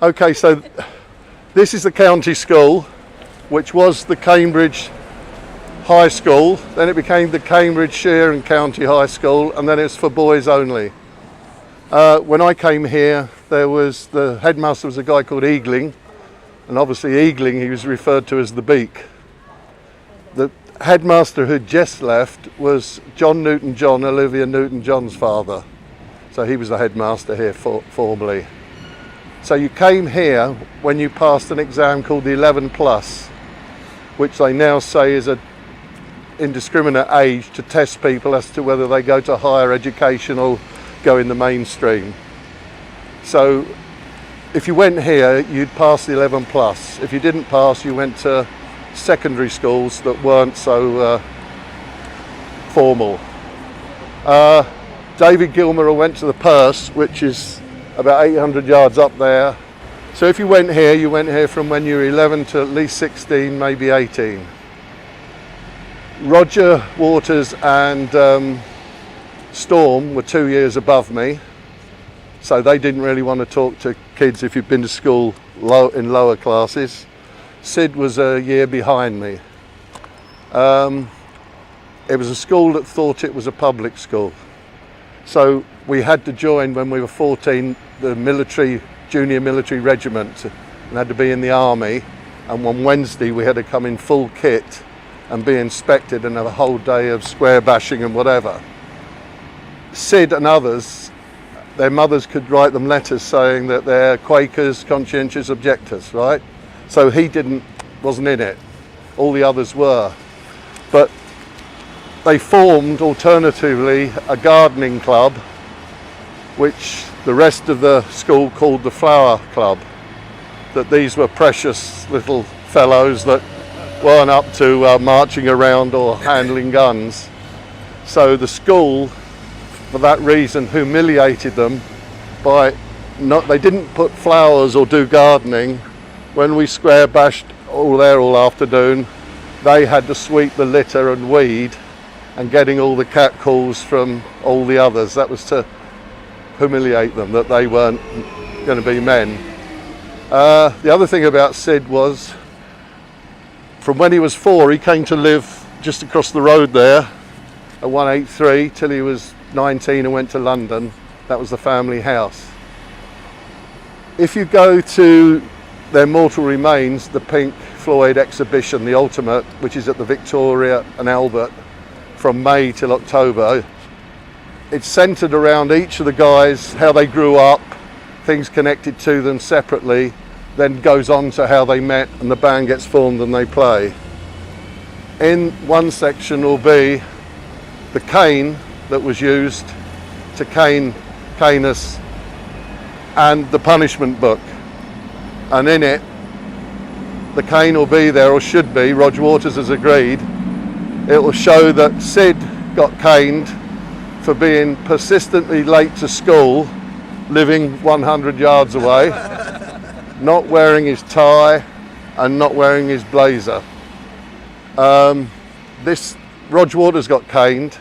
Okay, so this is the county school, which was the Cambridge High School. Then it became the Cambridgeshire and County High School, and then it's for boys only. When I came here, the headmaster was a guy called Eagling, and obviously Eagling, he was referred to as the Beak. The headmaster who'd just left was John Newton-John, Olivia Newton-John's father. So he was the headmaster here formerly. So you came here when you passed an exam called the 11 plus, which they now say is an indiscriminate age to test people as to whether they go to higher education or go in the mainstream. So if you went here, you'd pass the 11 plus. If you didn't pass, you went to secondary schools that weren't so formal. David Gilmour went to the Purse, which is about 800 yards up there. So if you went here, you went here from when you were 11 to at least 16, maybe 18. Roger, Waters and Storm were 2 years above me, so they didn't really want to talk to kids if you've been to school in lower classes. Syd was a year behind me. It was a school that thought it was a public school. So we had to join when we were 14, the junior military regiment, and had to be in the army. And on Wednesday we had to come in full kit and be inspected and have a whole day of square bashing and whatever. Syd and others, their mothers could write them letters saying that they're Quakers, conscientious objectors, right? So he wasn't in it. All the others were. But they formed alternatively a gardening club, which the rest of the school called the Flower Club. That these were precious little fellows that weren't up to marching around or handling guns. So the school, for that reason, humiliated them by they didn't put flowers or do gardening. When we square bashed all afternoon, they had to sweep the litter and weed, and getting all the catcalls from all the others. That was to humiliate them, that they weren't going to be men. The other thing about Syd was, from when he was 4, he came to live just across the road there at 183 till he was 19 and went to London. That was the family house. If you go to their mortal remains, the Pink Floyd exhibition, the ultimate, which is at the Victoria and Albert from May till October, it's centred around each of the guys, how they grew up, things connected to them separately, then goes on to how they met and the band gets formed and they play. In one section will be the cane that was used to cane us and the punishment book. And in it, the cane will be there, or should be, Roger Waters has agreed. It will show that Syd got caned for being persistently late to school, living 100 yards away, not wearing his tie and not wearing his blazer. Roger Waters got caned.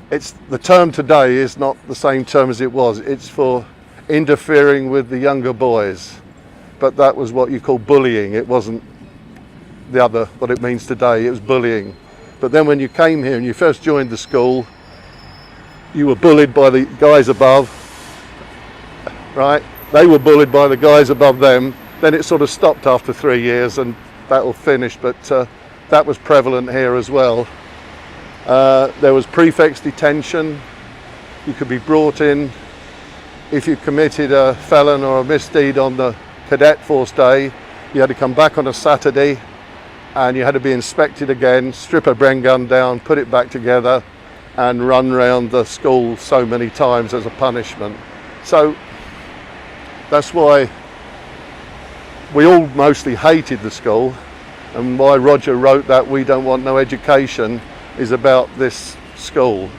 The term today is not the same term as it was. It's for interfering with the younger boys, but that was what you call bullying. It wasn't what it means today. It was bullying. But then when you came here and you first joined the school, you were bullied by the guys above, right? They were bullied by the guys above them. Then it sort of stopped after 3 years and that all finished, but that was prevalent here as well. There was prefects detention. You could be brought in if you committed a felon or a misdeed on the cadet force day. You had to come back on a Saturday and you had to be inspected again, strip a Bren gun down, put it back together and run round the school so many times as a punishment. So that's why we all mostly hated the school, and why Roger wrote that "We Don't Want No Education" is about this school.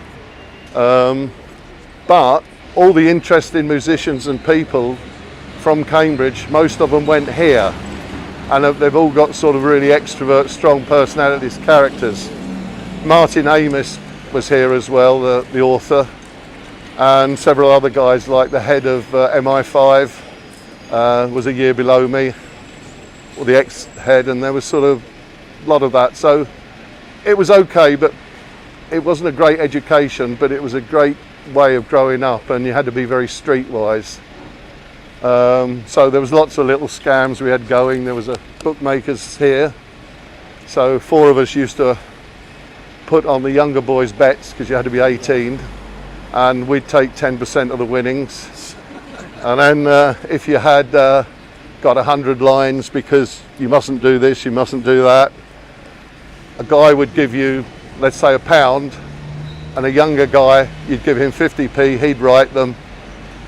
But all the interesting musicians and people from Cambridge, most of them went here, and they've all got sort of really extrovert, strong personalities, characters. Martin Amis was here as well, the author, and several other guys like the head of MI5, was a year below me, or the ex-head, and there was sort of a lot of that. So it was okay, but it wasn't a great education, but it was a great way of growing up, and you had to be very streetwise. So there was lots of little scams we had going. There was a bookmakers here, so 4 of us used to put on the younger boys' bets because you had to be 18, and we'd take 10% of the winnings. And then if you had got 100 lines, because you mustn't do this, you mustn't do that, a guy would give you, let's say, £1, and a younger guy, you'd give him 50p, he'd write them,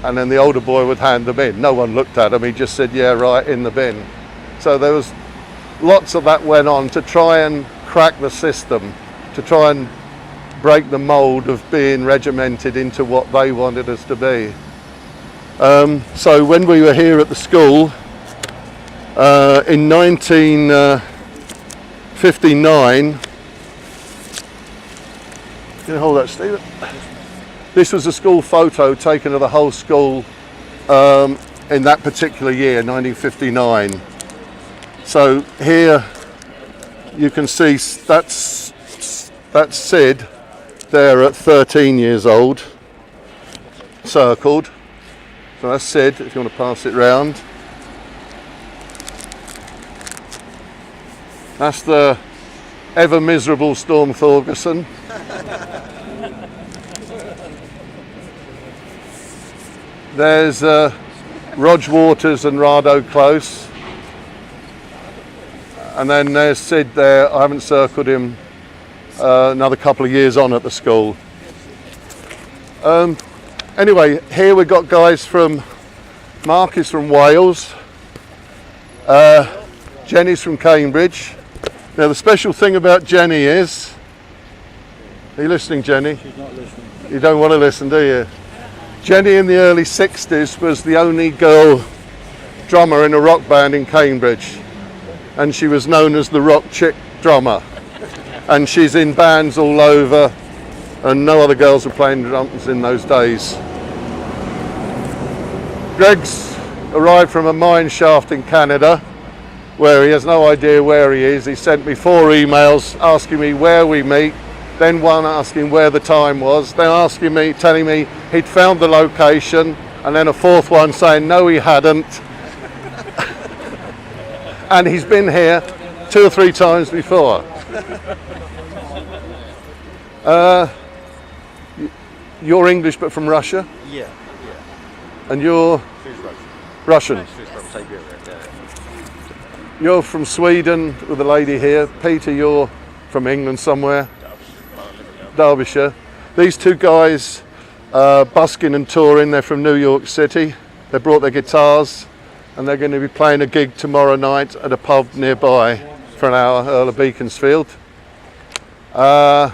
and then the older boy would hand them in. No one looked at him, he just said, yeah, right, in the bin. So there was lots of that went on to try and crack the system, to try and break the mould of being regimented into what they wanted us to be. So when we were here at the school, in 1959, can you hold that, Stephen? This was a school photo taken of the whole school in that particular year, 1959. So here you can see that's Syd there at 13 years old, circled. So that's Syd, if you want to pass it round. That's the ever miserable Storm Thorgerson. There's Rog Waters and Rado Close. And then there's Syd there. I haven't circled him, another couple of years on at the school. Anyway, here we've got guys from, Mark is from Wales, Jenny's from Cambridge. Now the special thing about Jenny is, are you listening, Jenny? She's not listening. You don't want to listen, do you? Jenny in the early 60s was the only girl drummer in a rock band in Cambridge, and she was known as the rock chick drummer, and she's in bands all over, and no other girls were playing drums in those days. Greg's arrived from a mine shaft in Canada where he has no idea where he is. He sent me 4 emails asking me where we meet, then one asking where the time was, then asking me, telling me he'd found the location, and then a 4th one saying no he hadn't. And he's been here 2 or 3 times before. You're English but from Russia? Yeah. And you're? She's Russian? She's from Siberia, yeah. You're from Sweden with a lady here. Peter, you're from England somewhere? Derbyshire. These 2 guys busking and touring. They're from New York City. They brought their guitars and they're going to be playing a gig tomorrow night at a pub nearby for an hour, Earl of Beaconsfield. The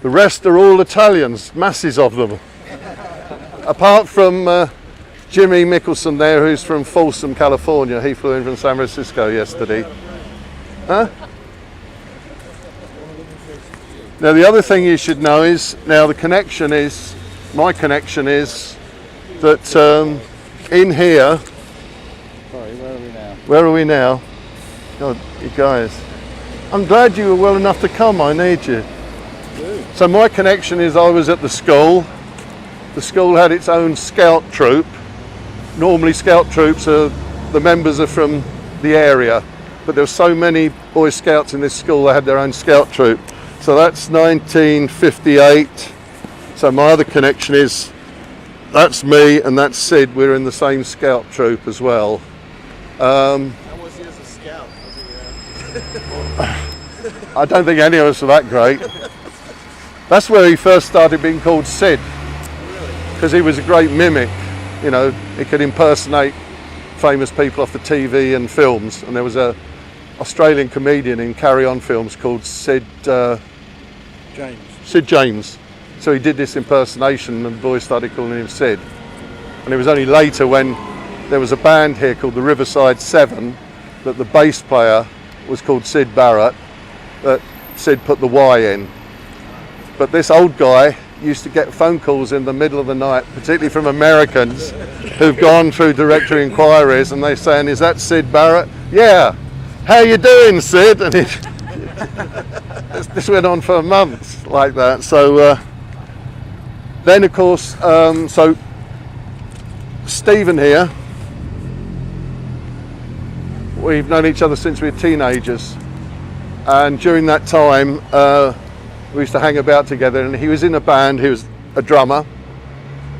rest are all Italians, masses of them. Apart from Jimmy Mickelson there, who's from Folsom, California. He flew in from San Francisco yesterday. Huh? Now the other thing you should know is, now the connection is, my connection is that in here, Sorry, where are we now? where are we now? God, you guys. I'm glad you were well enough to come, I need you. So my connection is I was at the school. The school had its own scout troop. Normally scout troops are, the members are from the area, but there were so many Boy Scouts in this school they had their own scout troop. So that's 1958. So my other connection is, that's me and that's Syd. We're in the same scout troop as well. How was he as a scout? I don't think any of us are that great. That's where he first started being called Syd, because he was a great mimic. You know, he could impersonate famous people off the TV and films. And there was a Australian comedian in Carry On films called Syd James. So he did this impersonation and the boys started calling him Syd. And it was only later when there was a band here called the Riverside 7 that the bass player was called Syd Barrett, that Syd put the Y in. But this old guy used to get phone calls in the middle of the night, particularly from Americans who've gone through directory inquiries, and they're saying, "Is that Syd Barrett?" "Yeah." "How you doing, Syd?" And this went on for months like that. So then, of course, so Stephen here, we've known each other since we were teenagers, and during that time we used to hang about together, and he was in a band. He was a drummer,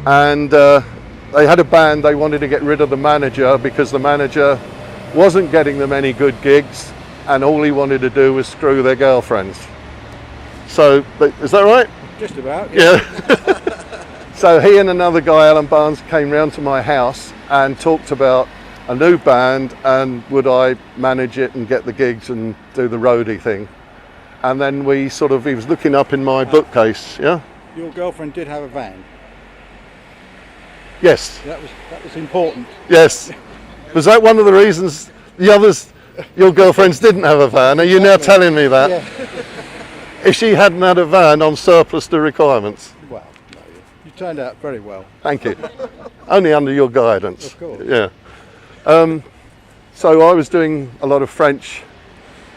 and they had a band. They wanted to get rid of the manager because the manager wasn't getting them any good gigs, and all he wanted to do was screw their girlfriends. So, is that right? Just about. Yeah. So he and another guy, Alan Barnes, came round to my house and talked about a new band, and would I manage it and get the gigs and do the roadie thing. And then he was looking up in my bookcase. Yeah. Your girlfriend did have a van. Yes. That was important. Yes. Was that one of the reasons the others, your girlfriends, didn't have a van? Are you now telling me that? Yeah. If she hadn't had a van, I'm surplus to requirements. Well, no, you turned out very well. Thank you. Only under your guidance. Of course. Yeah. So I was doing a lot of French,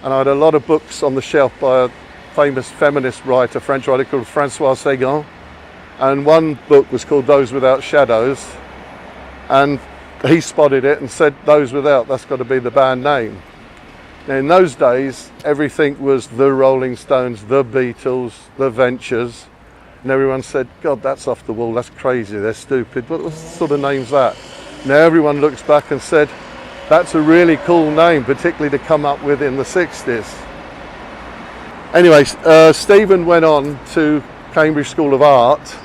and I had a lot of books on the shelf by a famous feminist writer, French writer called François Séguin. And one book was called Those Without Shadows. And he spotted it and said, "Those Without, that's got to be the band name." Now, in those days, everything was the Rolling Stones, the Beatles, the Ventures. And everyone said, "God, that's off the wall, that's crazy, they're stupid. What sort of name's that?" Now everyone looks back and said, that's a really cool name, particularly to come up with in the 60s. Anyway, Stephen went on to Cambridge School of Art,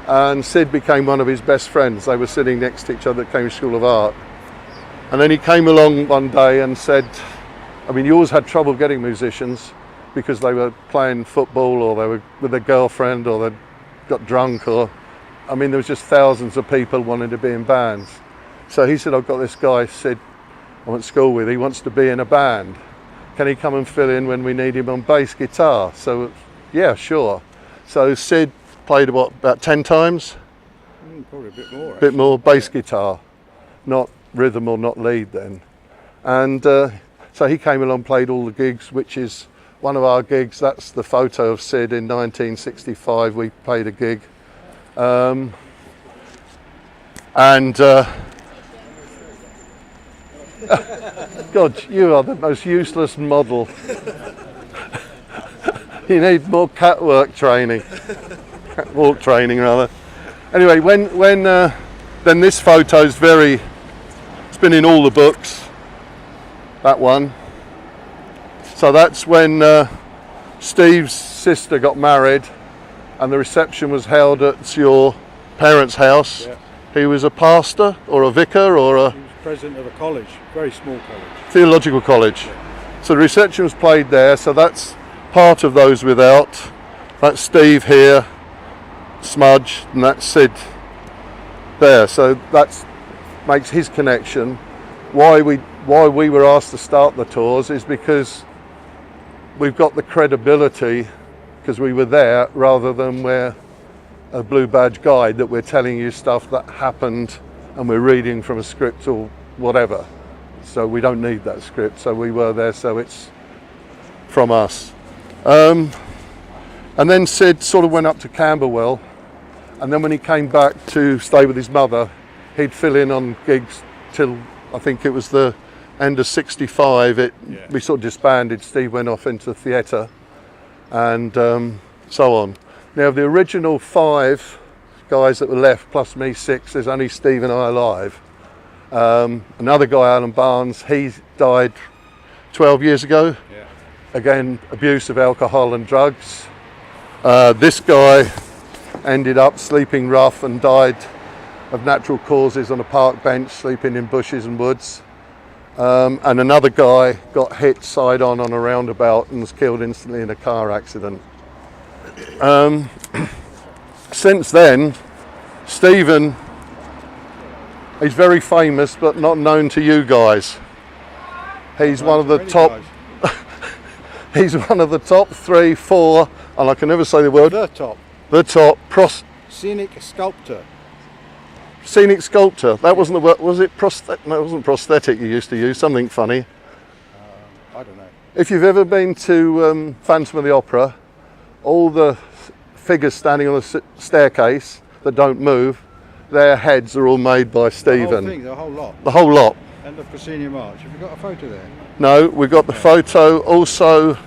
and Syd became one of his best friends. They were sitting next to each other at Cambridge School of Art. And then he came along one day and said, you always had trouble getting musicians because they were playing football, or they were with their girlfriend, or they got drunk, or, there was just thousands of people wanting to be in bands. So he said, "I've got this guy, Syd, I went to school with, he wants to be in a band. Can he come and fill in when we need him on bass guitar?" So, yeah, sure. So Syd played about 10 times? Probably a bit more. A bit more bass guitar, not rhythm or not lead then. And so he came along, played all the gigs, which is one of our gigs. That's the photo of Syd in 1965. We played a gig. God, you are the most useless model. You need more catwalk training. Catwalk training, rather. Anyway, when then this photo's it's been in all the books. That one. So that's when Steve's sister got married, and the reception was held at your parents' house. Yeah. He was a pastor or a vicar or a... He was president of a college, very small college. Theological college. Yeah. So the reception was played there, so that's part of Those Without. That's Steve here, Smudge, and that's Syd there. So that makes his connection. Why we were asked to start the tours is because we've got the credibility, because we were there, rather than we're a blue badge guide that we're telling you stuff that happened and we're reading from a script or whatever. So we don't need that script. So we were there, so it's from us. And then Syd sort of went up to Camberwell, and then when he came back to stay with his mother, he'd fill in on gigs till I think it was the end of 65. We sort of disbanded. Steve went off into theatre, and so on. Now, of the original 5 guys that were left, plus me 6, there's only Steve and I alive. Another guy, Alan Barnes, he died 12 years ago. Yeah. Again, abuse of alcohol and drugs. This guy ended up sleeping rough and died of natural causes on a park bench, sleeping in bushes and woods. And another guy got hit side on a roundabout and was killed instantly in a car accident. Since then, Stephen, he's very famous but not known to you guys. He's one of the top he's one of the top 3, 4, and I can never say the word. The top. The top, Scenic sculptor. scenic sculptor. That wasn't the word, was it? No, it wasn't prosthetic you used to use, something funny. I don't know. If you've ever been to Phantom of the Opera, all the figures standing on the staircase that don't move, their heads are all made by Stephen. The whole thing, the whole lot. The whole lot. And the proscenium arch. Have you got a photo there? No, we've got the photo, also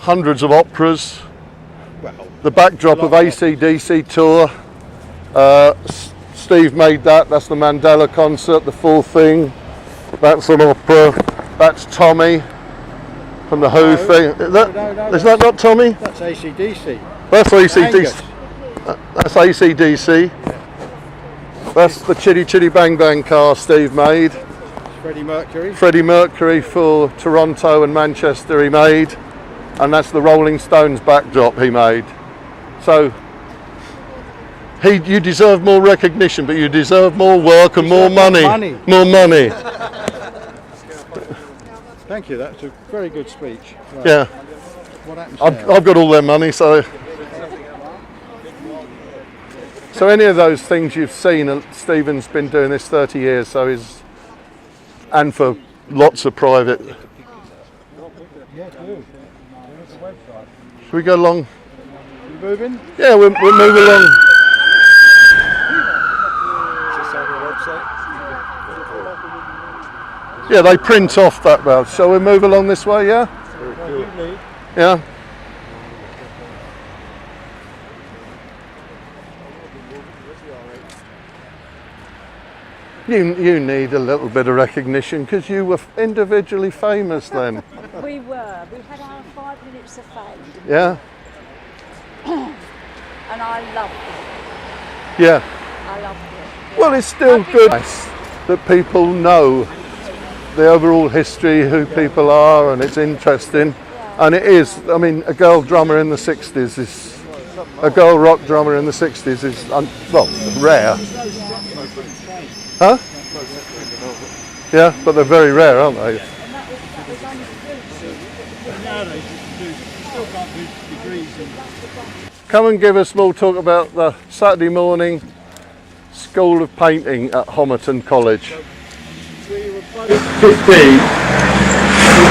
hundreds of operas, Well, the backdrop of AC/DC tour. Steve made that, that's the Mandela concert, the full thing. That's an opera, that's Tommy from the Who thing. Is that not Tommy? that's AC/DC. That's AC/DC. Angus. That's AC/DC. That's the Chitty Chitty Bang Bang car Steve made. Freddie Mercury. Freddie Mercury for Toronto and Manchester he made. And that's the Rolling Stones backdrop he made. So you deserve more recognition, but you deserve more work and more money. More money. Thank you, that's a very good speech. Right. Yeah. What happens I've got all their money, so any of those things you've seen, Stephen's been doing this 30 years, so and for lots of private. Should we go along? You moving? Yeah, we'll move along. Yeah, they print off that well. Shall we move along this way, yeah? Yeah. You need a little bit of recognition because you were individually famous then. We were. We had our 5 minutes of fame. Yeah? And I loved it. Yeah. I loved it. Well, it's still good that people know the overall history, who people are, and it's interesting. And it is, I mean, a girl drummer in the 60s is, a girl rock drummer in the 60s is, well, rare. Huh? Yeah, but they're very rare, aren't they? Come and give a small talk about the Saturday morning School of Painting at Homerton College. 15, we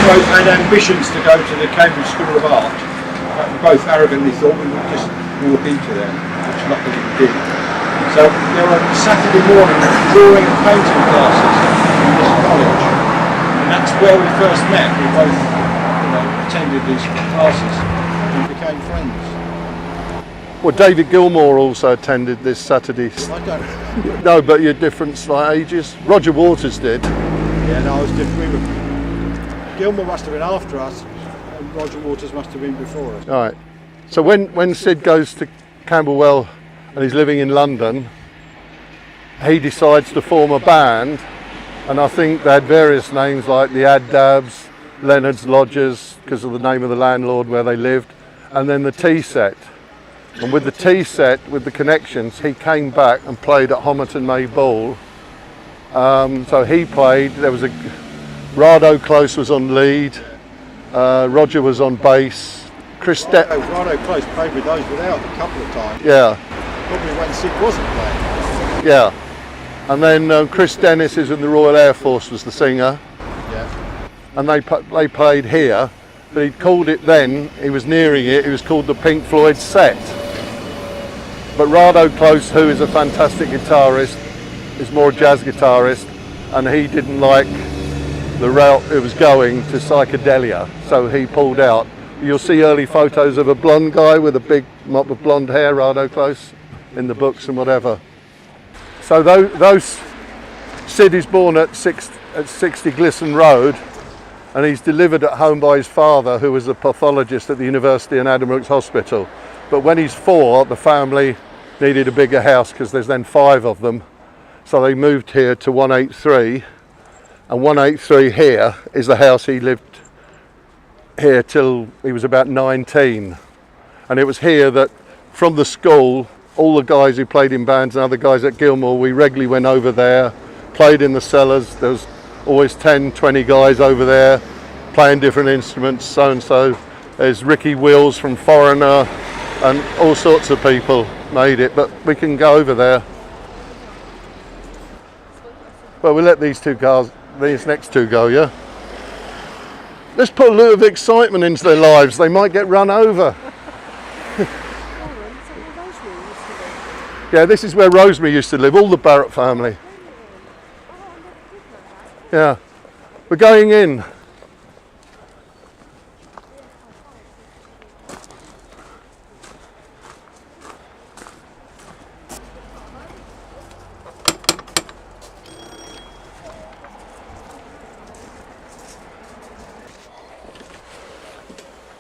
both had ambitions to go to the Cambridge School of Art. We both arrogantly thought we would just walk into there, which luckily we did. So there were Saturday morning drawing and painting classes in this college, and that's where we first met. We both, attended these classes and became friends. Well, David Gilmour also attended this Saturday. I don't. No, but you're different slight ages. Roger Waters did. Yeah, no, I was different. Gilmour must have been after us, and Roger Waters must have been before us. All right. So when Syd goes to Camberwell and he's living in London, he decides to form a band, and I think they had various names like the Ad-Dabs, Leonard's Lodgers, because of the name of the landlord where they lived, and then the Tea Set. And with the Tea Set, with the connections, he came back and played at Homerton May Ball. So he played, there was Rado Close was on lead, Roger was on bass, Rado Close played with those without a couple of times. Yeah. Probably when Syd wasn't playing. Yeah. And then Chris Dennis is in the Royal Air Force was the singer. Yeah. And they played here, but he called it then, he was nearing it, it was called the Pink Floyd Set. But Rado Close, who is a fantastic guitarist, is more a jazz guitarist, and he didn't like the route it was going to psychedelia, so he pulled out. You'll see early photos of a blonde guy with a big mop of blonde hair, Rado Close, in the books and whatever. So those Syd is born at 60 Glisson Road, and he's delivered at home by his father, who was a pathologist at the University and Addenbrooke's Hospital. But when he's 4, the family needed a bigger house because there's then 5 of them. So they moved here to 183, and 183 here is the house he lived here till he was about 19. And it was here that from the school, all the guys who played in bands and other guys at Gilmour, we regularly went over there, played in the cellars. There was always 10, 20 guys over there playing different instruments, so and so. There's Ricky Wills from Foreigner, and all sorts of people made it, but we can go over there. Well, we'll let these next two go, yeah? Let's put a little of excitement into their lives. They might get run over. Yeah, this is where Rosemary used to live, all the Barrett family. Yeah, we're going in.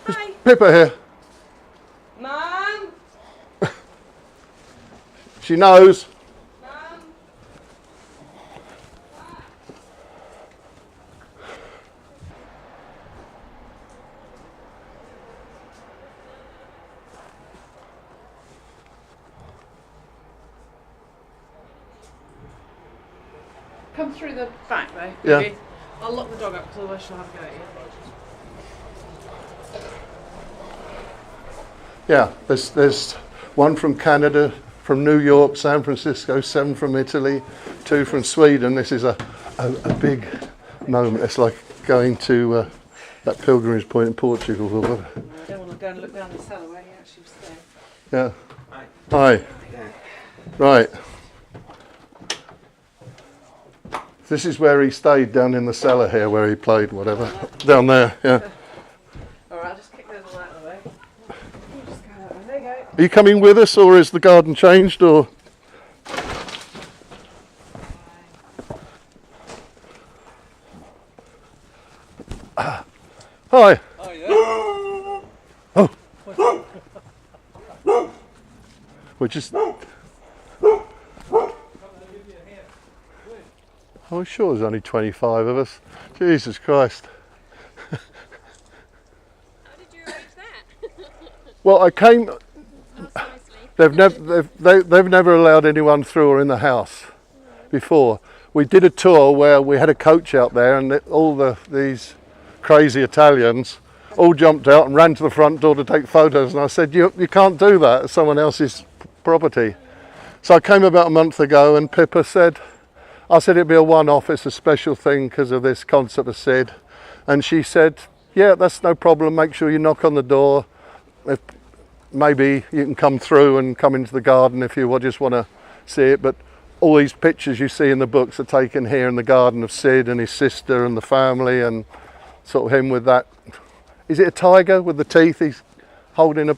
Hi. Pippa here. Mum. She knows. Mum. Come through the back though. Yeah. Maybe. I'll lock the dog up because otherwise she'll have a go at you. Yeah, there's one from Canada, from New York, San Francisco, 7 from Italy, 2 from Sweden. This is a big moment. It's like going to that pilgrimage point in Portugal. Or whatever. I don't want to go and look down the cellar where he actually stayed. Yeah. Hi. Right. This is where he stayed, down in the cellar here, where he played, whatever. Down there, yeah. Alright, I'll just kick those all out of the way. You just go that way. There you go. Are you coming with us, or is the garden changed, or? Hi. Oh, yeah. Oh. We're just. I'm sure there's only 25 of us. Jesus Christ. How did you arrange that? Well, I came. Ask nicely. They've never allowed anyone through or in the house before. We did a tour where we had a coach out there, and these crazy Italians all jumped out and ran to the front door to take photos. And I said, you can't do that. It's someone else's property. So I came about a month ago, and Pippa said, I said it'd be a one-off. It's a special thing because of this concert of Syd. And she said, yeah, that's no problem. Make sure you knock on the door. If maybe you can come through and come into the garden if you just want to see it. But all these pictures you see in the books are taken here in the garden of Syd and his sister and the family, and sort of him with that. Is it a tiger with the teeth? He's holding a.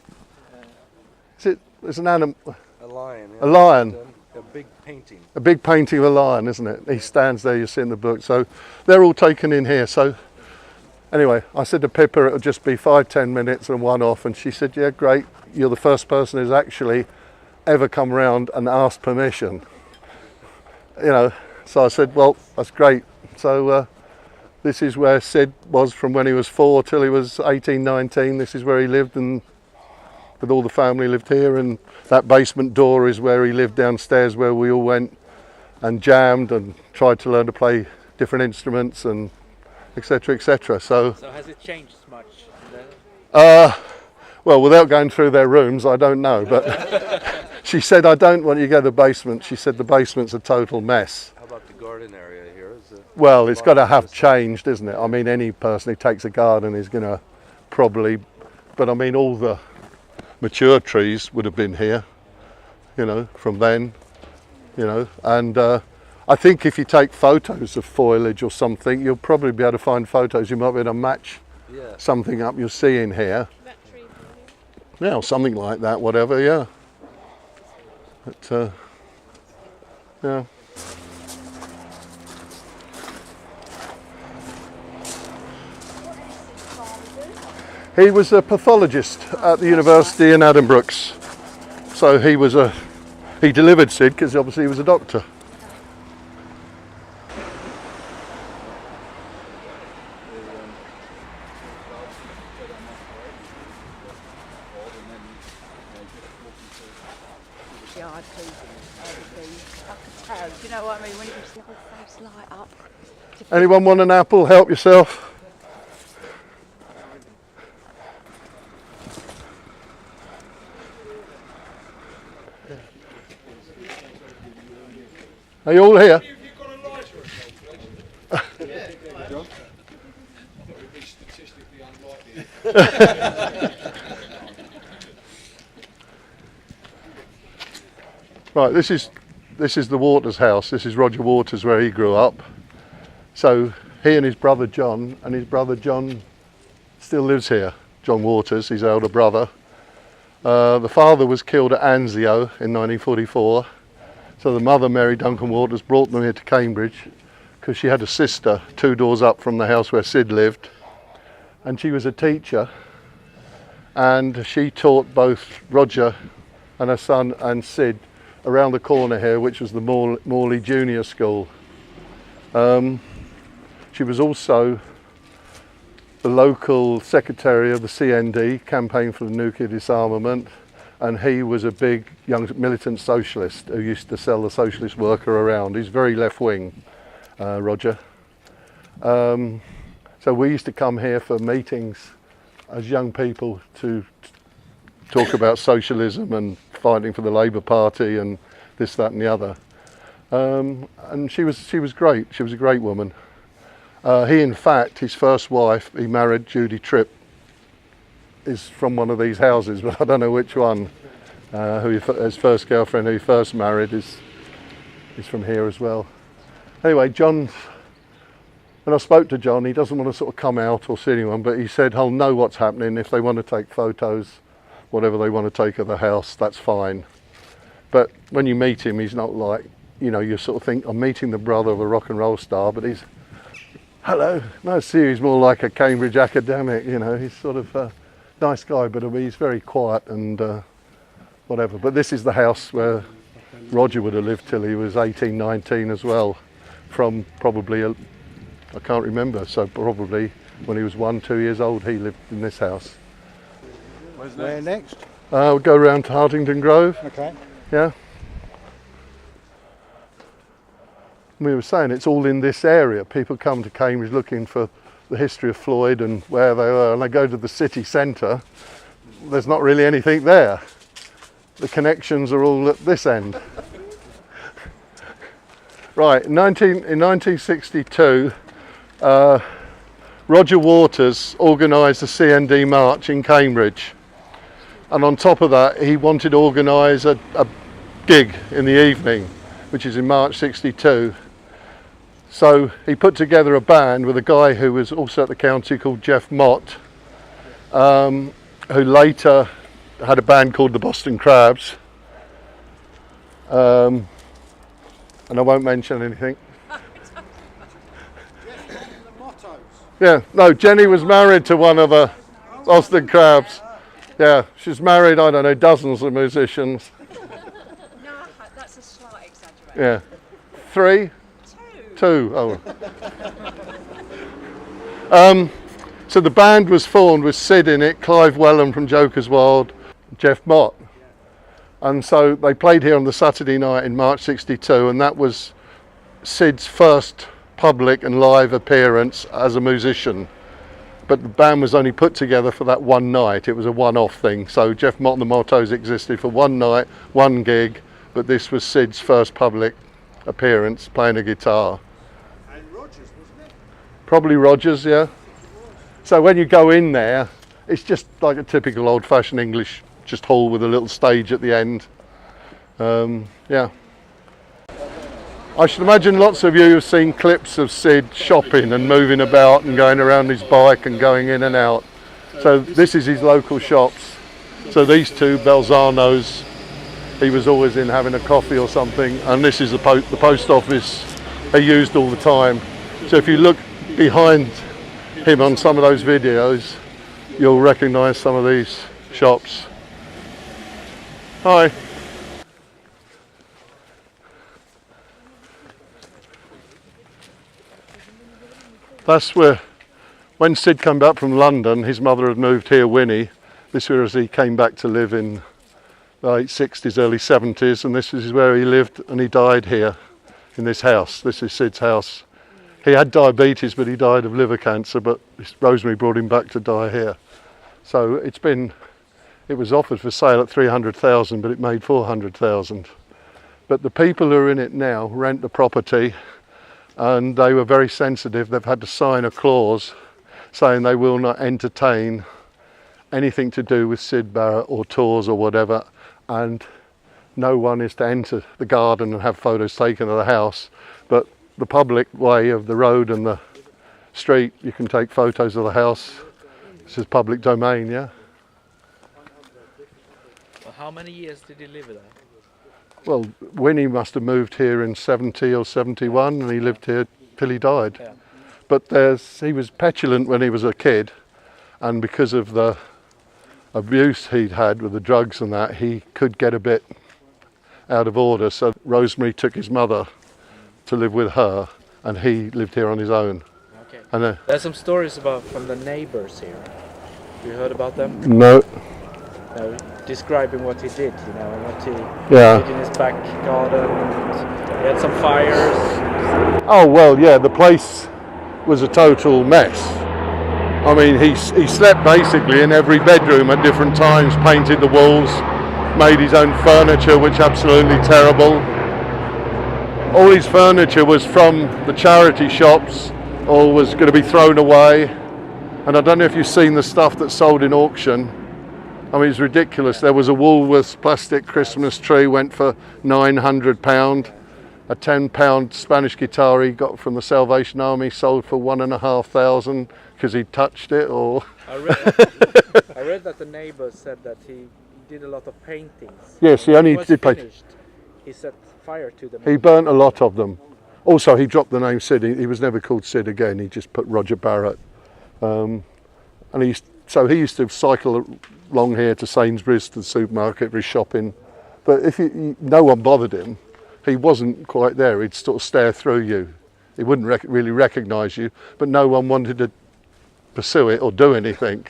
It's an animal. A lion. A lion. A big painting. A big painting of a lion, isn't it? He stands there, you see in the book. So they're all taken in here. So anyway, I said to Pippa it'll just be 5-10 minutes and one off, and she said, yeah, great. You're the first person who's actually ever come around and asked permission. You know, so I said, well, that's great. So this is where Syd was from when he was 4 till he was 18, 19. This is where he lived, and with all the family lived here, and that basement door is where he lived downstairs, where we all went and jammed and tried to learn to play different instruments and etc, etc. So has it changed much? well, without going through their rooms, I don't know, but she said, I don't want you to go to the basement. She said the basement's a total mess. How about the garden area here? Well, it's got to have changed, isn't it? I mean, any person who takes a garden is going to probably, but I mean, all the mature trees would have been here, you know, from then, you know, and I think if you take photos of foliage or something, you'll probably be able to find photos. You might be able to match something up you're seeing here. That tree. Yeah, or something like that, whatever, yeah. But, yeah. He was a pathologist at the university in Addenbrooke's. So he delivered Syd because obviously he was a doctor. Do you know what I mean? When you see the whole face light up. Anyone want an apple? Help yourself. Are you all here? Right, this is the Waters house. This is Roger Waters, where he grew up. So he and his brother John still lives here. John Waters, his elder brother. The father was killed at Anzio in 1944. So the mother, Mary Duncan Waters, brought them here to Cambridge because she had a sister 2 doors up from the house where Syd lived. And she was a teacher. And she taught both Roger and her son and Syd around the corner here, which was the Morley Junior School. She was also the local secretary of the CND, Campaign for the Nuclear Disarmament, and he was a big young militant socialist who used to sell the socialist worker around. He's very left-wing, Roger. So we used to come here for meetings as young people to talk about socialism and fighting for the Labour Party and this, that and the other. And she was great. She was a great woman. He, in fact, his first wife, he married, Judy Tripp, is from one of these houses, but I don't know which one. His first girlfriend who he first married is from here as well. Anyway, John, when I spoke to John, he doesn't want to sort of come out or see anyone, but he said he'll know what's happening. If they want to take photos, whatever they want to take of the house, that's fine. But when you meet him, he's not like, you know, you sort of think, I'm meeting the brother of a rock and roll star, but he's, hello, nice to see you. He's more like a Cambridge academic, you know. He's sort of a nice guy, but he's very quiet and whatever. But this is the house where Roger would have lived till he was 18, 19 as well, from probably, I can't remember, so probably when he was 1, 2 years old, he lived in this house. Where next? We'll go around to Hartington Grove. Okay. Yeah. We were saying it's all in this area. People come to Cambridge looking for the history of Floyd and where they were, and they go to the city centre. There's not really anything there. The connections are all at this end. Right, in 1962, Roger Waters organised the CND march in Cambridge. And on top of that, he wanted to organise a gig in the evening, which is in March 62. So he put together a band with a guy who was also at the county called Jeff Mott, who later had a band called the Boston Crabs. And I won't mention anything. Yeah, no, Jenny was married to one of the Boston Crabs. Yeah, she's married, I don't know, dozens of musicians. No, that's a slight exaggeration. Yeah. 3? 2. Oh. So the band was formed with Syd in it, Clive Wellham from Joker's Wild, Jeff Mott. And so they played here on the Saturday night in March 62, and that was Syd's first public and live appearance as a musician. But the band was only put together for that one night. It was a one-off thing. So Jeff Mott and the Mottos existed for one night, one gig, but this was Syd's first public appearance playing a guitar. And Rogers, wasn't it? Probably Rogers, yeah. So when you go in there, it's just like a typical old-fashioned English just hall with a little stage at the end. Yeah. I should imagine lots of you have seen clips of Syd shopping and moving about and going around his bike and going in and out. So this is his local shops. So these two, Belzano's, he was always in having a coffee or something, and this is the post office he used all the time. So if you look behind him on some of those videos, you'll recognise some of these shops. Hi. That's where, when Syd came back from London, his mother had moved here, Winnie. This was as he came back to live in the late 60s, early 70s, and this is where he lived, and he died here in this house. This is Syd's house. He had diabetes, but he died of liver cancer, but Rosemary brought him back to die here. So it was offered for sale at 300,000, but it made 400,000. But the people who are in it now rent the property, and they were very sensitive. They've had to sign a clause saying they will not entertain anything to do with Syd Barrett or tours or whatever, and no one is to enter the garden and have photos taken of the house. But the public way of the road and the street, you can take photos of the house. This is public domain, yeah? Well, how many years did he live there? Well, Winnie must have moved here in 70 or 71, and he lived here till he died. Yeah. But he was petulant when he was a kid, and because of the abuse he'd had with the drugs and that, he could get a bit out of order. So Rosemary took his mother to live with her, and he lived here on his own. Okay. And There's some stories from the neighbors here. You heard about them? no, Describing what he did, what he yeah. did in his back garden. And he had some fires. Oh well, yeah. The place was a total mess. I mean, he slept basically in every bedroom at different times. Painted the walls, made his own furniture, which absolutely terrible. All his furniture was from the charity shops, or was going to be thrown away. And I don't know if you've seen the stuff that's sold in auction. I mean, it's ridiculous. There was a Woolworths plastic Christmas tree, went for £900. A £10 Spanish guitar he got from the Salvation Army sold for £1,500 because he touched it. Or I read that the neighbors said that he did a lot of paintings. yes, he only When did paint. finished, he set fire to them. He burnt a lot of them. Also, he dropped the name Syd. He was never called Syd again. He just put Roger Barrett. And he used to cycle along here to Sainsbury's, to the supermarket for his shopping. But if no one bothered him, he wasn't quite there. He'd sort of stare through you. He wouldn't really recognise you, but no one wanted to pursue it or do anything.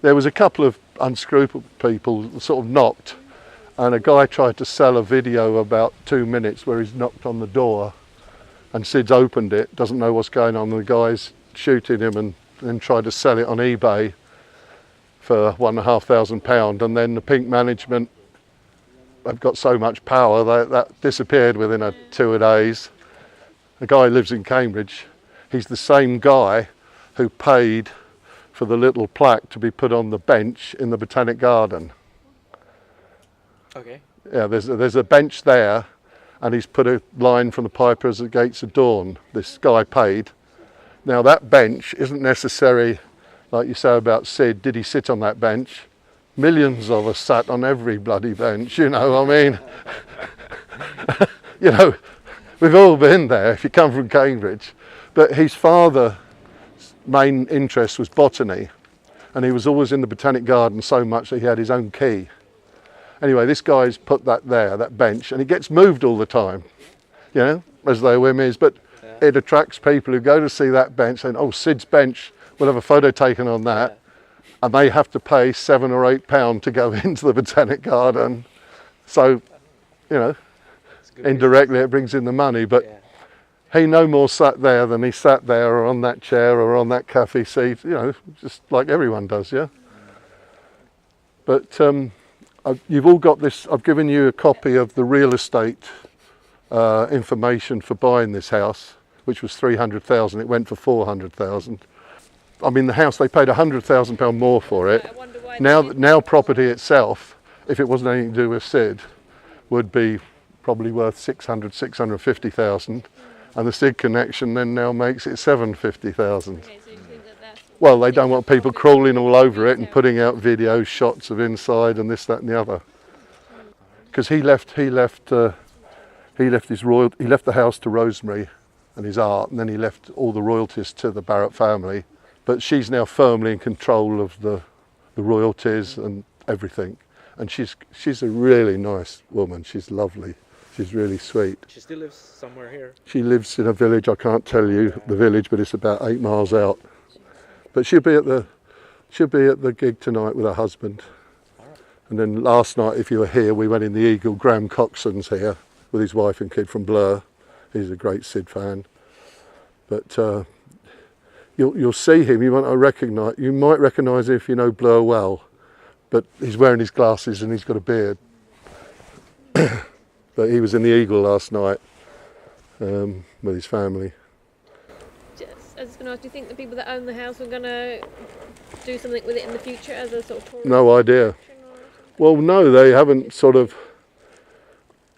There was a couple of unscrupulous people sort of knocked, and a guy tried to sell a video about 2 minutes where he's knocked on the door, and Syd's opened it, doesn't know what's going on, and the guy's shooting him and then tried to sell it on eBay for £1,500, and then the Pink management have got so much power that disappeared within 2 days. The guy lives in Cambridge. He's the same guy who paid for the little plaque to be put on the bench in the Botanic Garden. Okay. Yeah, there's a bench there, and he's put a line from the Piper as the gates of dawn. This guy paid. Now that bench isn't necessary, like you say about Syd. Did he sit on that bench? Millions of us sat on every bloody bench, I mean. We've all been there if you come from Cambridge. But his father's main interest was botany, and he was always in the Botanic Garden so much that he had his own key. Anyway, this guy's put that there, that bench, and it gets moved all the time, as though whim is, but it attracts people who go to see that bench saying, oh, Syd's bench, we'll have a photo taken on that. Yeah. And they have to pay £7 or £8 to go into the Botanic Garden. So, indirectly it brings in the money, but he no more sat there than he sat there or on that chair or on that cafe seat, just like everyone does, yeah? But you've all got this. I've given you a copy of the real estate information for buying this house, which was £300,000. It went for £400,000. I mean, the house, they paid £100,000 more for it. Now property itself, if it wasn't anything to do with Syd, would be probably worth 650,000, and the Syd connection then now makes it 750,000. Okay, so you think that's Well, they don't want people crawling all over it and putting out video shots of inside and this, that, and the other. Because he left the house to Rosemary and his art, and then he left all the royalties to the Barrett family. But she's now firmly in control of the royalties and everything. And she's a really nice woman. She's lovely. She's really sweet. She still lives somewhere here. She lives in a village. I can't tell you the village, but it's about 8 miles out. But she'll be at the gig tonight with her husband. And then last night, if you were here, we went in the Eagle. Graham Coxon's here with his wife and kid from Blur. He's a great Syd fan. But you'll see him. You might recognise him if you know Blur well. But he's wearing his glasses and he's got a beard. But he was in the Eagle last night with his family. I was going to ask, do you think the people that own the house are going to do something with it in the future as a sort of tourist No idea. attraction or something? Well, no, they haven't sort of...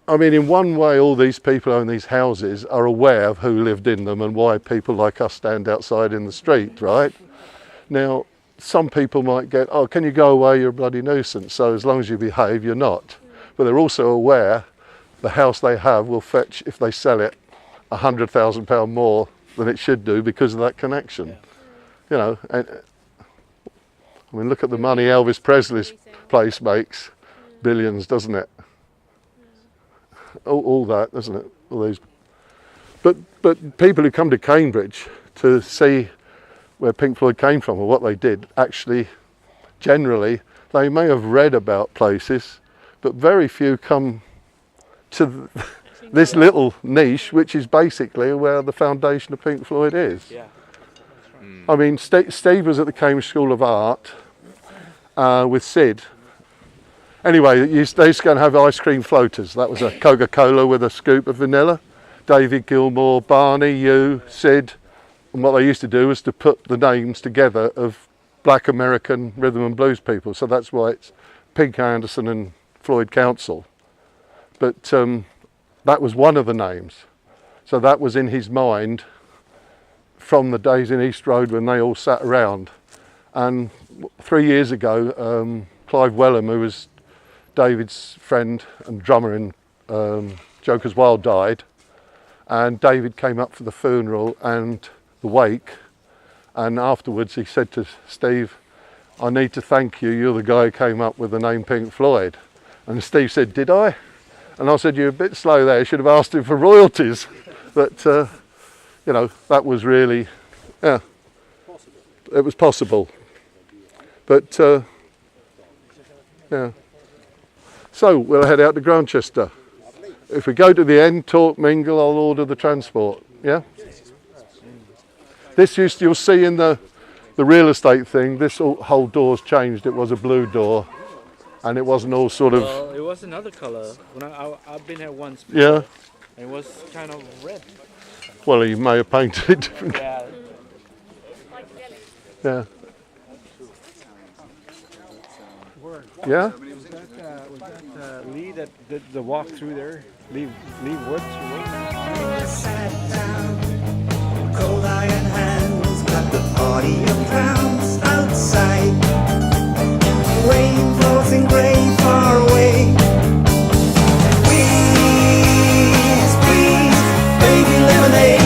I mean, in one way, all these people who own these houses are aware of who lived in them and why people like us stand outside in the street, right? Now, some people might get, oh, can you go away, you're a bloody nuisance, so as long as you behave, you're not. But they're also aware the house they have will fetch, if they sell it, £100,000 more than it should do because of that connection. You know, and, I mean, look at the money Elvis Presley's place makes. Billions, doesn't it? All that, doesn't it? All these. But people who come to Cambridge to see where Pink Floyd came from or what they did, actually, generally, they may have read about places, but very few come to this little niche, which is basically where the foundation of Pink Floyd is. Yeah. I mean, Steve was at the Cambridge School of Art with Syd. Anyway, they used to go and have ice cream floaters. That was a Coca-Cola with a scoop of vanilla. David Gilmour, Barney, you, Syd. And what they used to do was to put the names together of black American rhythm and blues people. So that's why it's Pink Anderson and Floyd Council. But that was one of the names. So that was in his mind from the days in East Road when they all sat around. And 3 years ago, Clive Wellham, who was David's friend and drummer in Joker's Wild, died. And David came up for the funeral and the wake. And afterwards he said to Steve, I need to thank you, you're the guy who came up with the name Pink Floyd. And Steve said, did I? And I said, you're a bit slow there, you should have asked him for royalties. But, you know, that was really, yeah, it was possible. But, yeah. So, we'll head out to Grantchester. If we go to the end, talk, mingle, I'll order the transport, yeah? This you'll see in the real estate thing, this whole door's changed. It was a blue door. And it wasn't all sort of... Well, it was another colour. When I've been here once before. Yeah. It was kind of red. Well, you may have painted it different. Yeah. Yeah. Yeah? Was that Lee that did the walk through there? Lee Woods? Sat down, cold iron hands, got the party of clowns outside. Rain falls in grey far away. Please, please, baby lemonade.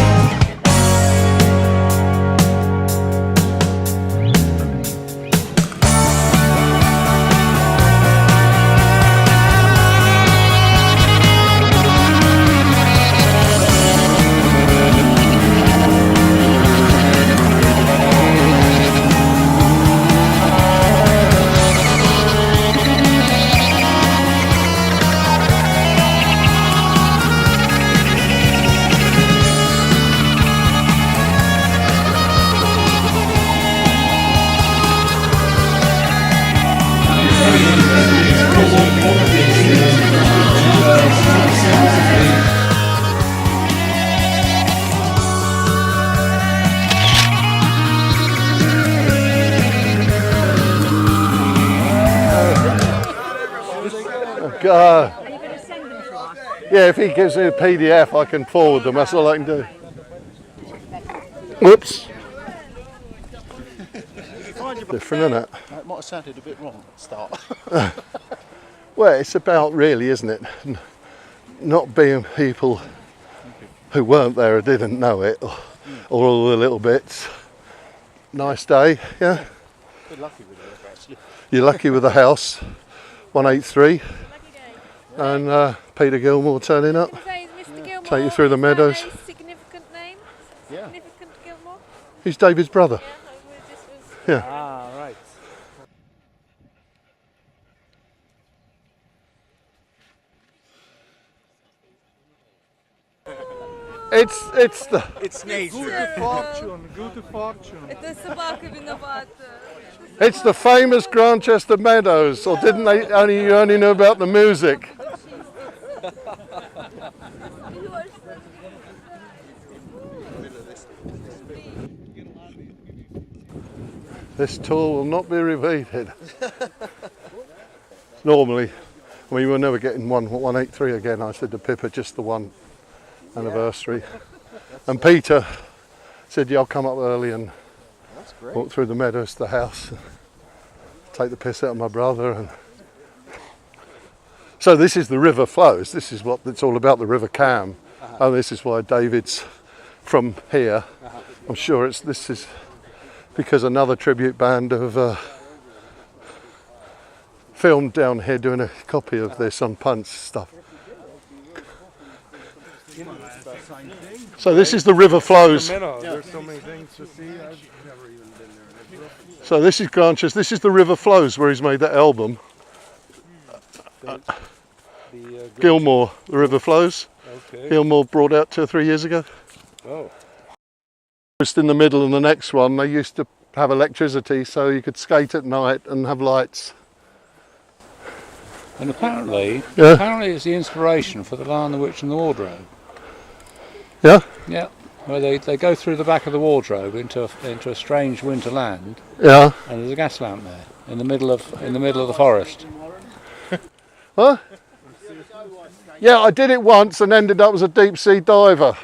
Are you going to send them to us? Yeah, if he gives me a PDF, I can forward them. That's all I can do. Whoops. Different, isn't it? It might have sounded a bit wrong at the start. Well, it's about really, isn't it? Not being people who weren't there or didn't know it, or all the little bits. Nice day, yeah? We're lucky with it, actually. You're lucky with the house, 183, and Peter Gilmour turning up. Mr. Gilmour, Take you through the is that meadows. a significant name? Yeah. Significant Gilmour? He's David's brother. Yeah, Yeah. Ah, right. It's the It's nature. Good fortune. Это собака виновата. it's the famous Grantchester meadows. Or didn't they? You only knew about the music. This tour will not be repeated. Normally, I mean, we're never getting 183 again. I said to Pippa, just the one anniversary. And Peter said, yeah, I'll come up early and walk through the meadows to the house, take the piss out of my brother. And so this is the river flows. This is what it's all about, the River Cam. And this is why David's from here. I'm sure this is because another tribute band have filmed down here doing a copy of this on Punch stuff. So this is the river flows. There's so many things to see. I've never even been there. So this is Grantchester. This is the river flows where he's made that album. Gilmour, the river flows. Okay. Gilmour brought out 2 or 3 years ago. Oh. Just in the middle and the next one, they used to have electricity so you could skate at night and have lights. And apparently it's the inspiration for The Lion, the Witch and the Wardrobe. Yeah? Yeah. Where they go through the back of the wardrobe into a strange winter land. Yeah. And there's a gas lamp there in the middle of the forest. Huh? Yeah, I did it once and ended up as a deep sea diver.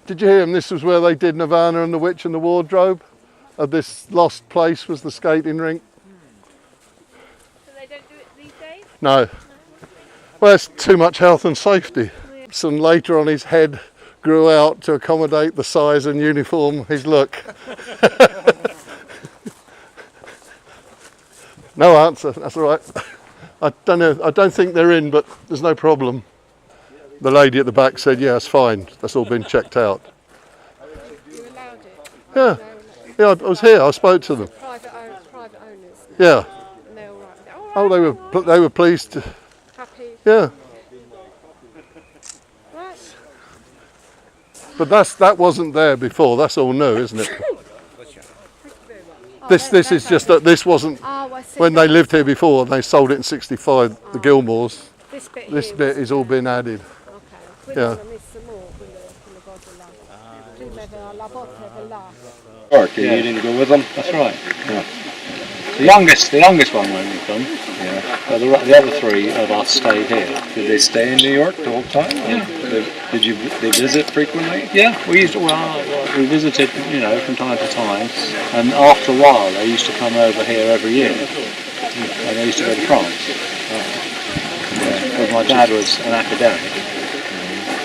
Did you hear him? This was where they did Nirvana and the Witch and the Wardrobe. This lost place was the skating rink. So they don't do it these days? No. Well, it's too much health and safety. And later on his head grew out to accommodate the size and uniform, his look. No answer, that's all right. I don't know, I don't think they're in, but there's no problem. The lady at the back said, yeah, it's fine. That's all been checked out. You allowed it? Yeah. Yeah, I was here. I spoke to them. Private owners? Yeah. And they're all right? Oh, they were pleased. Happy? Yeah. Right. But that wasn't there before. That's all new, isn't it? This is just that this wasn't when they lived here before and they sold it in '65. The Gilmours. This bit is all been added. Yeah. Yeah. You didn't go with them? That's right. Yeah. The youngest one went with them. Yeah. The other 3 of us stayed here. Did they stay in New York the whole time? Yeah. Did they visit frequently? Yeah, we visited, from time to time, and after a while they used to come over here every year, and they used to go to France. Because my dad was an academic,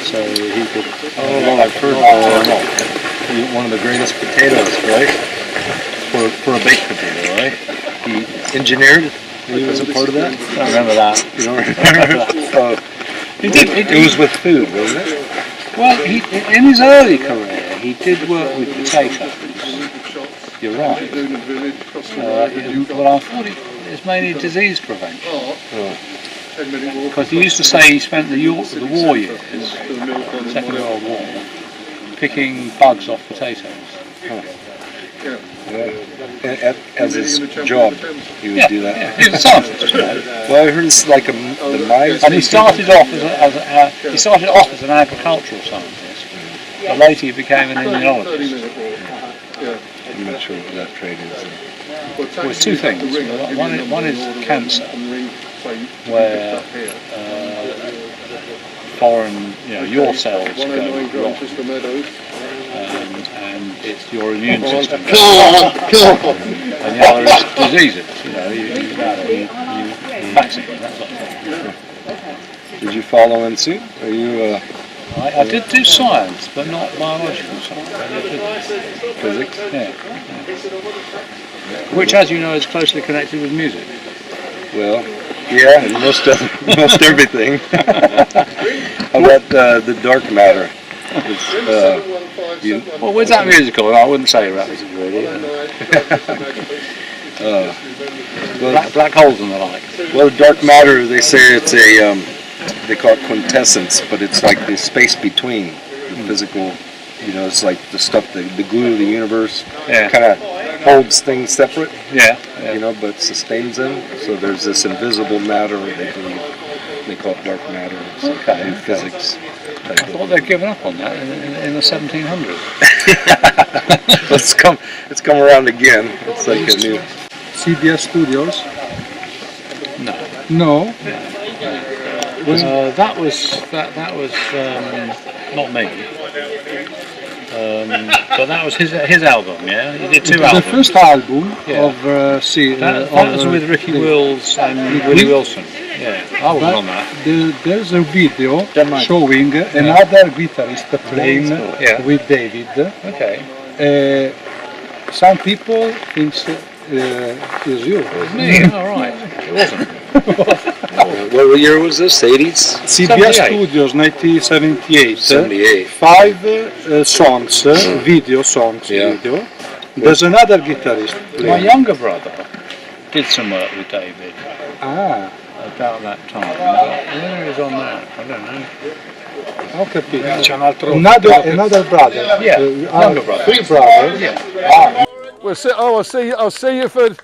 so he could. I've heard one of the greatest potatoes, right? For a baked potato, right? He engineered. He was a part of that. I don't remember that. You don't remember that? It was with food, wasn't it? Well, in his early career, he did work with potatoes. You're right. But I thought it's mainly disease prevention. Because he used to say he spent the war years, Second World War, picking bugs off potatoes. As his job, he would do that. Yeah, he was a scientist. Well, I heard it's like the mice. And he started off as an agricultural scientist, but later he became an immunologist. I'm not sure what that trade is. Well, it's 2 things. One is cancer, where foreign, your cells go wrong, and it's your immune system. And the other is diseases, vaccines, that sort of thing. Did you follow in suit? Are you? I did do science, but not biological science. I did Physics? Yeah. Which, as you know, is closely connected with music. Well, yeah, and most everything. How about the dark matter? Well, where's that musical? I wouldn't say rap music really. Black holes and the like. Well, dark matter, they say it's a, they call it quintessence, but it's like the space between the physical You know, it's like the stuff, the glue of the universe, Yeah. kind of holds things separate, Yeah. you know, but sustains them. So there's this invisible matter, they believe. They call it dark matter. It's Okay, new okay. physics. I thought they'd given up on that in the 1700s. It's come around again. It's like a new. CBS Studios? No. No. That was not me. But that was his album, yeah. He did two The albums. first album Yeah. of That was with Ricky Wills and Willie Wilson. Yeah, I was on that. There's a video showing another guitarist playing Yeah. with David. Okay. Some people think it's you. Me? All right. It wasn't. What year was this? 80s? CBS 78. Studios 1978. 78. 5 songs, video songs. Yeah. Video. There's another guitarist. My younger brother did some work with David Ah, about that time. But where is on that? I don't know. ho capito. Another brother. Yeah, younger brother. 3 brothers. Yeah. We'll see, I'll see you for.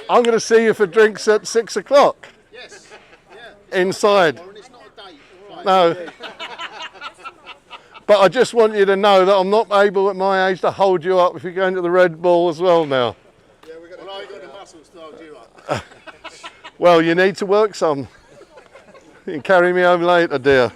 I'm going to see you for drinks at 6 o'clock. Yes. Yeah. Inside. It's not a date. Right. No. But I just want you to know that I'm not able at my age to hold you up if you're going to the Red Bull as well now. Yeah, I got the muscles to hold you up. Well, you need to work some. You can carry me home later, dear.